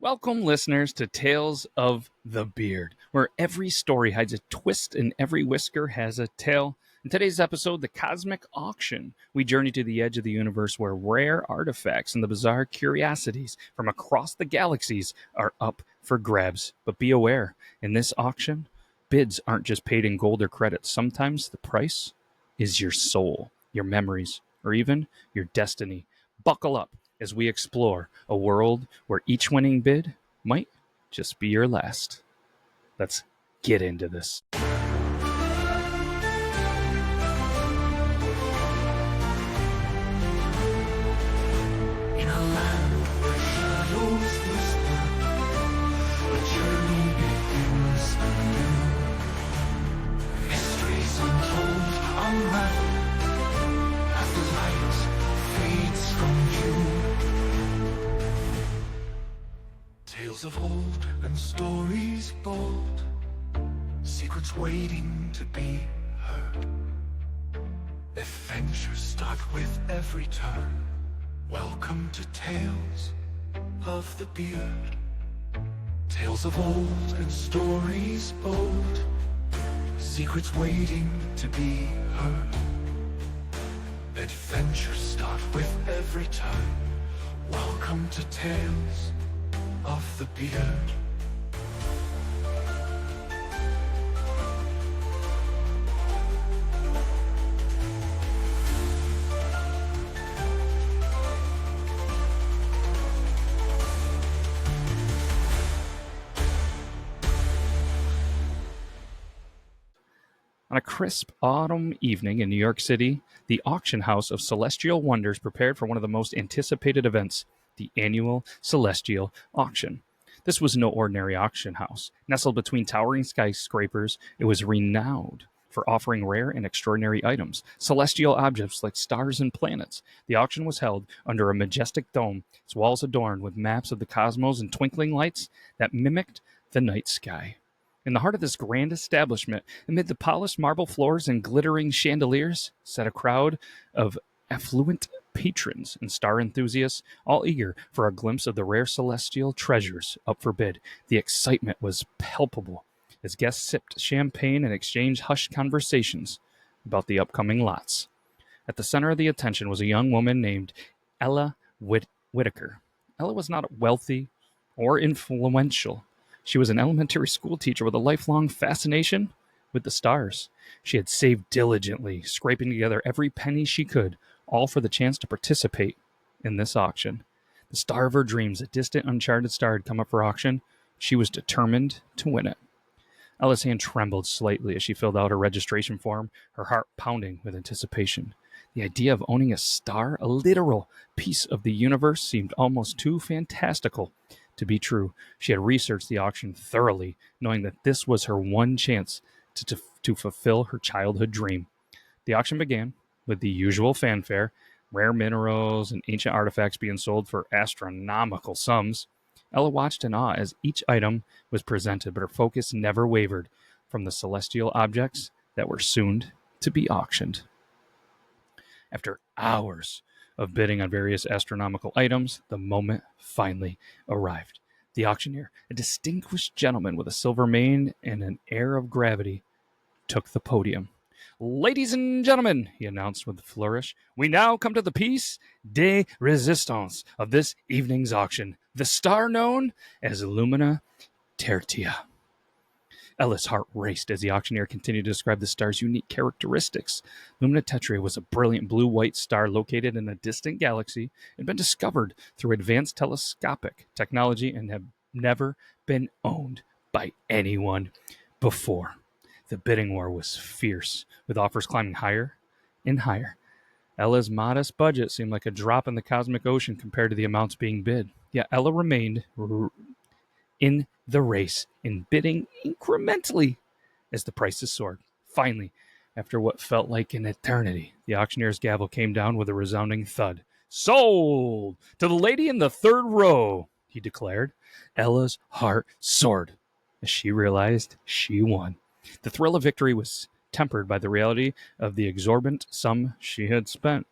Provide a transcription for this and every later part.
Welcome, listeners, to Tales of the Beard, where every story hides a twist and every whisker has a tale. In today's episode, The Cosmic Auction, we journey to the edge of the universe where rare artifacts and the bizarre curiosities from across the galaxies are up for grabs. But be aware, in this auction, bids aren't just paid in gold or credits. Sometimes the price is your soul, your memories, or even your destiny. Buckle up as we explore a world where each winning bid might just be your last. Let's get into this. In a land where shadows whisper, a journey begins anew. Mysteries untold unravel as the light fades from view. Tales of old and stories bold, secrets waiting to be heard. Adventures start with every turn. Welcome to Tales of the Beard. Tales of old and stories bold, secrets waiting to be heard. Adventures start with every turn. Welcome to Tales of the Beard. On a crisp autumn evening in New York City, the auction house of Celestial Wonders prepared for one of the most anticipated events, the annual Celestial Auction. This was no ordinary auction house. Nestled between towering skyscrapers, it was renowned for offering rare and extraordinary items, celestial objects like stars and planets. The auction was held under a majestic dome, its walls adorned with maps of the cosmos and twinkling lights that mimicked the night sky. In the heart of this grand establishment, amid the polished marble floors and glittering chandeliers, sat a crowd of affluent patrons and star enthusiasts, all eager for a glimpse of the rare celestial treasures up for bid. The excitement was palpable as guests sipped champagne and exchanged hushed conversations about the upcoming lots. At the center of the attention was a young woman named Ella Whitaker. Ella was not wealthy or influential. She was an elementary school teacher with a lifelong fascination with the stars. She had saved diligently, scraping together every penny she could, all for the chance to participate in this auction. The star of her dreams, a distant, uncharted star, had come up for auction. She was determined to win it. Ella's hand trembled slightly as she filled out her registration form, her heart pounding with anticipation. The idea of owning a star, a literal piece of the universe, seemed almost too fantastical to be true. She had researched the auction thoroughly, knowing that this was her one chance to fulfill her childhood dream. The auction began with the usual fanfare, rare minerals and ancient artifacts being sold for astronomical sums. Ella watched in awe as each item was presented, but her focus never wavered from the celestial objects that were soon to be auctioned. After hours of bidding on various astronomical items, the moment finally arrived. The auctioneer, a distinguished gentleman with a silver mane and an air of gravity, took the podium. "Ladies and gentlemen," he announced with a flourish, "we now come to the piece de resistance of this evening's auction, the star known as Lumina Tertia." Ella's heart raced as the auctioneer continued to describe the star's unique characteristics. Lumina Tertia was a brilliant blue-white star located in a distant galaxy. It had been discovered through advanced telescopic technology and had never been owned by anyone before. The bidding war was fierce, with offers climbing higher and higher. Ella's modest budget seemed like a drop in the cosmic ocean compared to the amounts being bid. Yet Ella remained in the race and bidding incrementally as the prices soared. Finally, after what felt like an eternity, the auctioneer's gavel came down with a resounding thud. "Sold to the lady in the third row," he declared. Ella's heart soared as she realized she won. The thrill of victory was tempered by the reality of the exorbitant sum she had spent,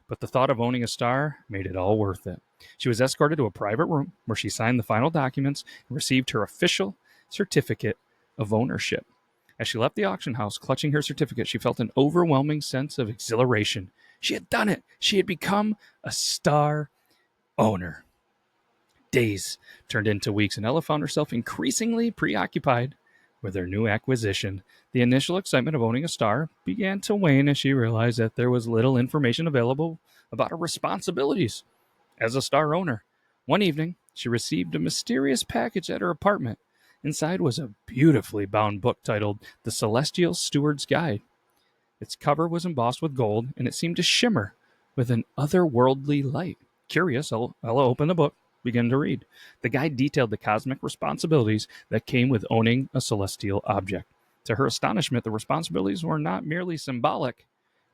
but the thought of owning a star made it all worth it. She was escorted to a private room where she signed the final documents and received her official certificate of ownership. As she left the auction house clutching her certificate, she felt an overwhelming sense of exhilaration. She had done it. She had become a star owner. Days turned into weeks, and Ella found herself increasingly preoccupied with her new acquisition. The initial excitement of owning a star began to wane as she realized that there was little information available about her responsibilities as a star owner. One evening, she received a mysterious package at her apartment. Inside was a beautifully bound book titled The Celestial Steward's Guide. Its cover was embossed with gold, and it seemed to shimmer with an otherworldly light. Curious, Ella opened the book, began to read. The guide detailed the cosmic responsibilities that came with owning a celestial object. To her astonishment, the responsibilities were not merely symbolic,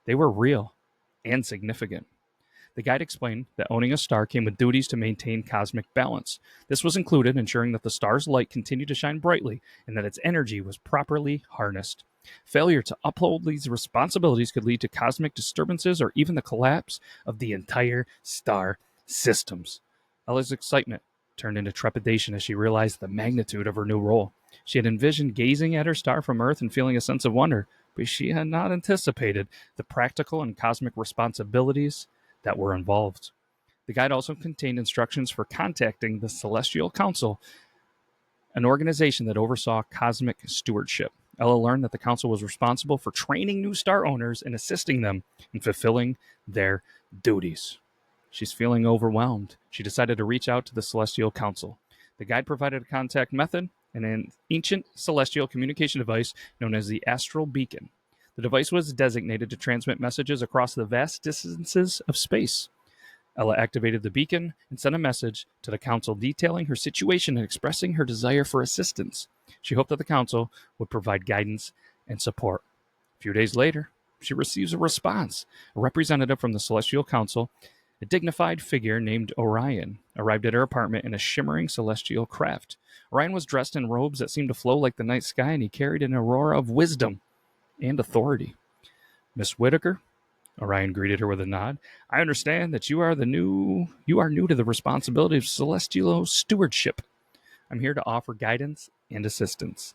they were real and significant. The guide explained that owning a star came with duties to maintain cosmic balance. This was included ensuring that the star's light continued to shine brightly and that its energy was properly harnessed. Failure to uphold these responsibilities could lead to cosmic disturbances or even the collapse of the entire star systems. Ella's excitement turned into trepidation as she realized the magnitude of her new role. She had envisioned gazing at her star from Earth and feeling a sense of wonder, but she had not anticipated the practical and cosmic responsibilities that were involved. The guide also contained instructions for contacting the Celestial Council, an organization that oversaw cosmic stewardship. Ella learned that the council was responsible for training new star owners and assisting them in fulfilling their duties. She's feeling overwhelmed. She decided to reach out to the Celestial Council. The guide provided a contact method and an ancient celestial communication device known as the astral beacon. The device was designated to transmit messages across the vast distances of space. Ella activated the beacon and sent a message to the council detailing her situation and expressing her desire for assistance. She hoped that the council would provide guidance and support. A few days later, she receives a response. A representative from the Celestial Council, a dignified figure named Orion, arrived at her apartment in a shimmering celestial craft. Orion was dressed in robes that seemed to flow like the night sky, and he carried an aurora of wisdom and authority. Miss Whitaker, Orion greeted her with a nod. I understand that you are new to the responsibility of celestial stewardship. I'm here to offer guidance and assistance.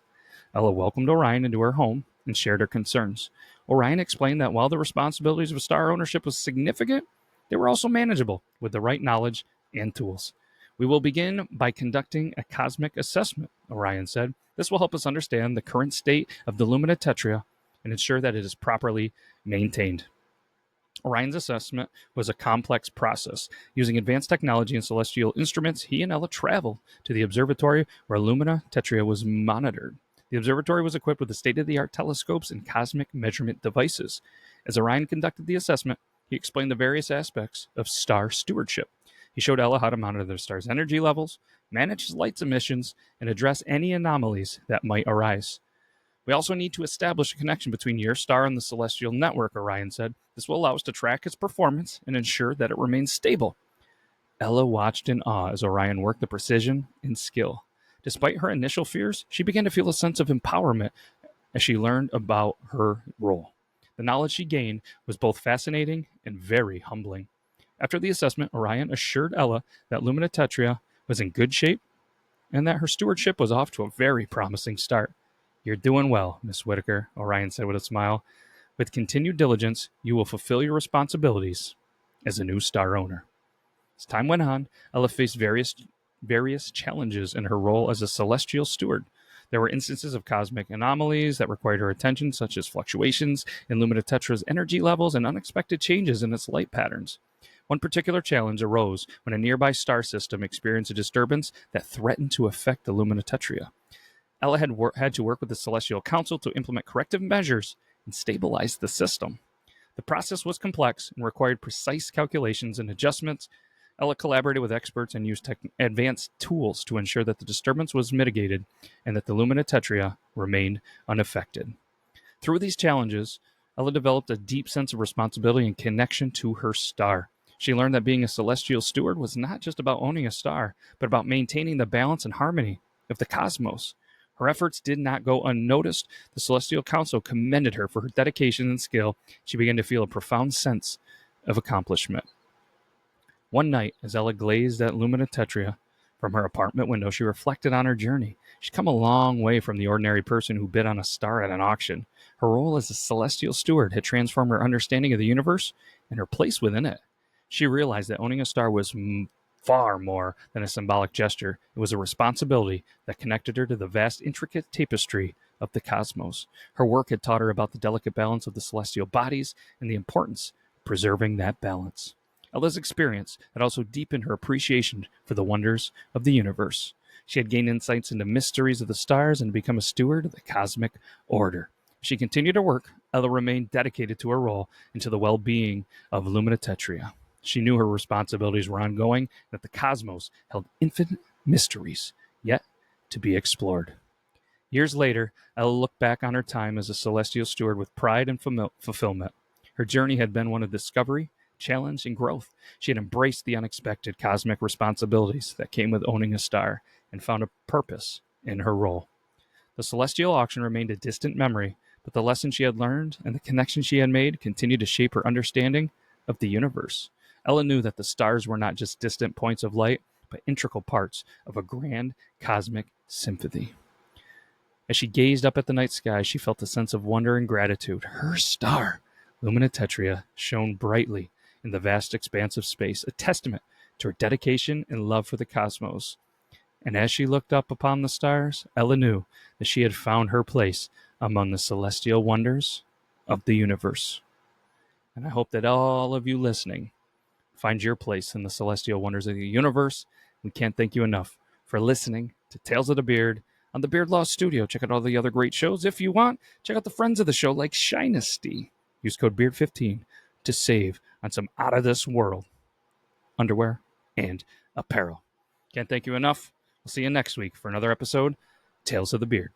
Ella welcomed Orion into her home and shared her concerns. Orion explained that while the responsibilities of star ownership was significant, they were also manageable with the right knowledge and tools. We will begin by conducting a cosmic assessment, Orion said. This will help us understand the current state of the Lumina Tetria and ensure that it is properly maintained. Orion's assessment was a complex process. Using advanced technology and celestial instruments, he and Ella traveled to the observatory where Lumina Tetria was monitored. The observatory was equipped with the state-of-the-art telescopes and cosmic measurement devices. As Orion conducted the assessment, he explained the various aspects of star stewardship. He showed Ella how to monitor the star's energy levels, manage light's emissions, and address any anomalies that might arise. We also need to establish a connection between your star and the celestial network, Orion said. This will allow us to track its performance and ensure that it remains stable. Ella watched in awe as Orion worked with precision and skill. Despite her initial fears, she began to feel a sense of empowerment as she learned about her role. The knowledge she gained was both fascinating and very humbling. After the assessment, Orion assured Ella that Lumina Tetria was in good shape and that her stewardship was off to a very promising start. You're doing well, Miss Whitaker, Orion said with a smile. With continued diligence, you will fulfill your responsibilities as a new star owner. As time went on, Ella faced various challenges in her role as a celestial steward. There were instances of cosmic anomalies that required her attention, such as fluctuations in Lumina Tetra's energy levels and unexpected changes in its light patterns. One particular challenge arose when a nearby star system experienced a disturbance that threatened to affect the Lumina Tetria. Ella had to work with the Celestial Council to implement corrective measures and stabilize the system. The process was complex and required precise calculations and adjustments. Ella collaborated with experts and used advanced tools to ensure that the disturbance was mitigated and that the Lumina Tetria remained unaffected. Through these challenges, Ella developed a deep sense of responsibility and connection to her star. She learned that being a celestial steward was not just about owning a star, but about maintaining the balance and harmony of the cosmos. Her efforts did not go unnoticed. The Celestial Council commended her for her dedication and skill. She began to feel a profound sense of accomplishment. One night, as Ella gazed at Luminatetria from her apartment window, she reflected on her journey. She'd come a long way from the ordinary person who bid on a star at an auction. Her role as a celestial steward had transformed her understanding of the universe and her place within it. She realized that owning a star was far more than a symbolic gesture. It was a responsibility that connected her to the vast, intricate tapestry of the cosmos. Her work had taught her about the delicate balance of the celestial bodies and the importance of preserving that balance. Ella's experience had also deepened her appreciation for the wonders of the universe. She had gained insights into mysteries of the stars and become a steward of the cosmic order. She continued her work. Ella remained dedicated to her role and to the well-being of Luminatetria. She knew her responsibilities were ongoing, and that the cosmos held infinite mysteries yet to be explored. Years later, Ella looked back on her time as a celestial steward with pride and fulfillment. Her journey had been one of discovery, challenge, and growth. She had embraced the unexpected cosmic responsibilities that came with owning a star and found a purpose in her role. The celestial auction remained a distant memory, but the lessons she had learned and the connections she had made continued to shape her understanding of the universe. Ella knew that the stars were not just distant points of light, but integral parts of a grand cosmic symphony. As she gazed up at the night sky, she felt a sense of wonder and gratitude. Her star, Luminatetria, shone brightly in the vast expanse of space, a testament to her dedication and love for the cosmos. And as she looked up upon the stars, Ella knew that she had found her place among the celestial wonders of the universe. And I hope that all of you listening find your place in the celestial wonders of the universe. We can't thank you enough for listening to Tales of the Beard on the Beard Law Studio. Check out all the other great shows. If you want, check out the friends of the show like Shinesty. Use code BEARD15 to save on some out-of-this-world underwear and apparel. Can't thank you enough. We'll see you next week for another episode, Tales of the Beard.